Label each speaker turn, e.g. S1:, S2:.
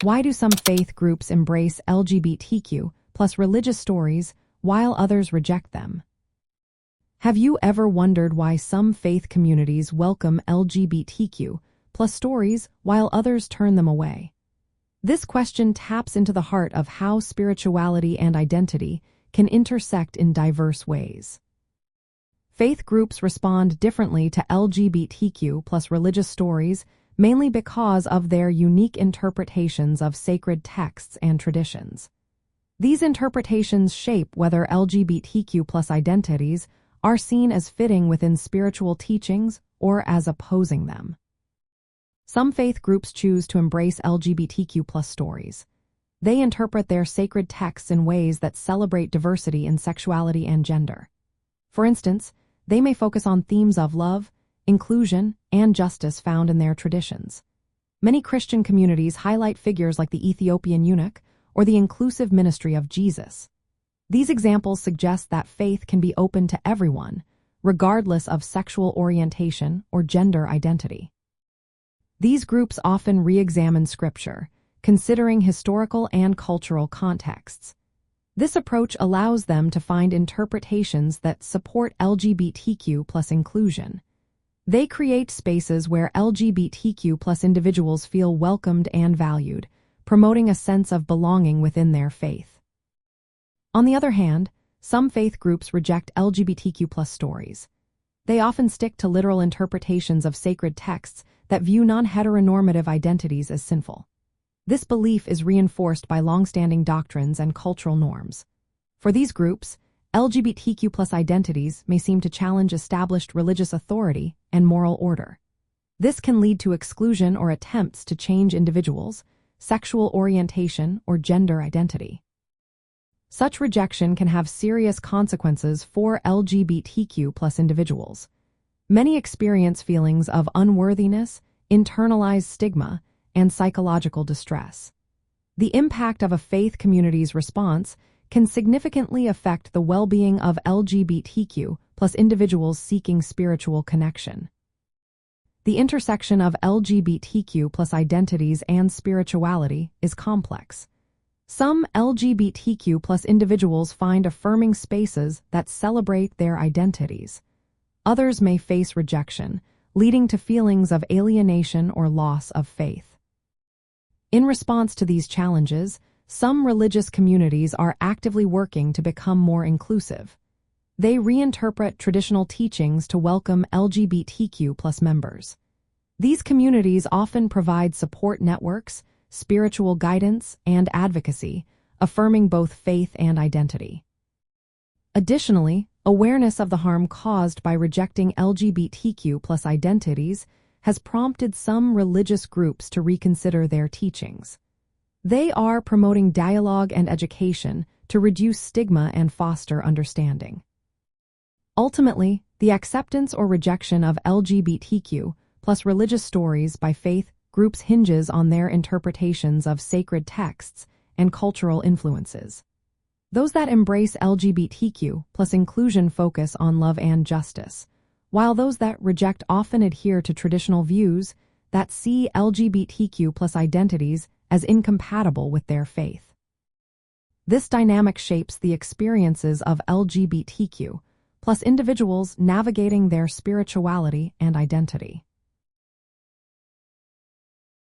S1: Why do some faith groups embrace LGBTQ plus religious stories while others reject them? Have you ever wondered why some faith communities welcome LGBTQ plus stories while others turn them away? This question taps into the heart of how spirituality and identity can intersect in diverse ways. Faith groups respond differently to LGBTQ plus religious stories mainly because of their unique interpretations of sacred texts and traditions. These interpretations shape whether LGBTQ plus identities are seen as fitting within spiritual teachings or as opposing them. Some faith groups choose to embrace LGBTQ plus stories. They interpret their sacred texts in ways that celebrate diversity in sexuality and gender. For instance, they may focus on themes of love, inclusion, and justice found in their traditions. Many Christian communities highlight figures like the Ethiopian eunuch or the inclusive ministry of Jesus. These examples suggest that faith can be open to everyone, regardless of sexual orientation or gender identity. These groups often re-examine Scripture, considering historical and cultural contexts. This approach allows them to find interpretations that support LGBTQ plus inclusion. They create spaces where LGBTQ plus individuals feel welcomed and valued, promoting a sense of belonging within their faith. On the other hand, some faith groups reject LGBTQ plus stories. They often stick to literal interpretations of sacred texts that view non-heteronormative identities as sinful. This belief is reinforced by long-standing doctrines and cultural norms. For these groups, LGBTQ plus identities may seem to challenge established religious authority and moral order. This can lead to exclusion or attempts to change individuals' sexual orientation or gender identity. Such rejection can have serious consequences for LGBTQ plus individuals. Many experience feelings of unworthiness, internalized stigma, and psychological distress. The impact of a faith community's response can significantly affect the well-being of LGBTQ plus individuals seeking spiritual connection. The intersection of LGBTQ plus identities and spirituality is complex. Some LGBTQ plus individuals find affirming spaces that celebrate their identities. Others may face rejection, leading to feelings of alienation or loss of faith. In response to these challenges, some religious communities are actively working to become more inclusive. They reinterpret traditional teachings to welcome LGBTQ plus members. These communities often provide support networks, spiritual guidance, and advocacy, affirming both faith and identity. Additionally, awareness of the harm caused by rejecting LGBTQ plus identities has prompted some religious groups to reconsider their teachings. They are promoting dialogue and education to reduce stigma and foster understanding. Ultimately, the acceptance or rejection of LGBTQ plus religious stories by faith groups hinges on their interpretations of sacred texts and cultural influences. Those that embrace LGBTQ plus inclusion focus on love and justice, while those that reject often adhere to traditional views that see LGBTQ plus identities as incompatible with their faith. This dynamic shapes the experiences of LGBTQ plus individuals navigating their spirituality and identity.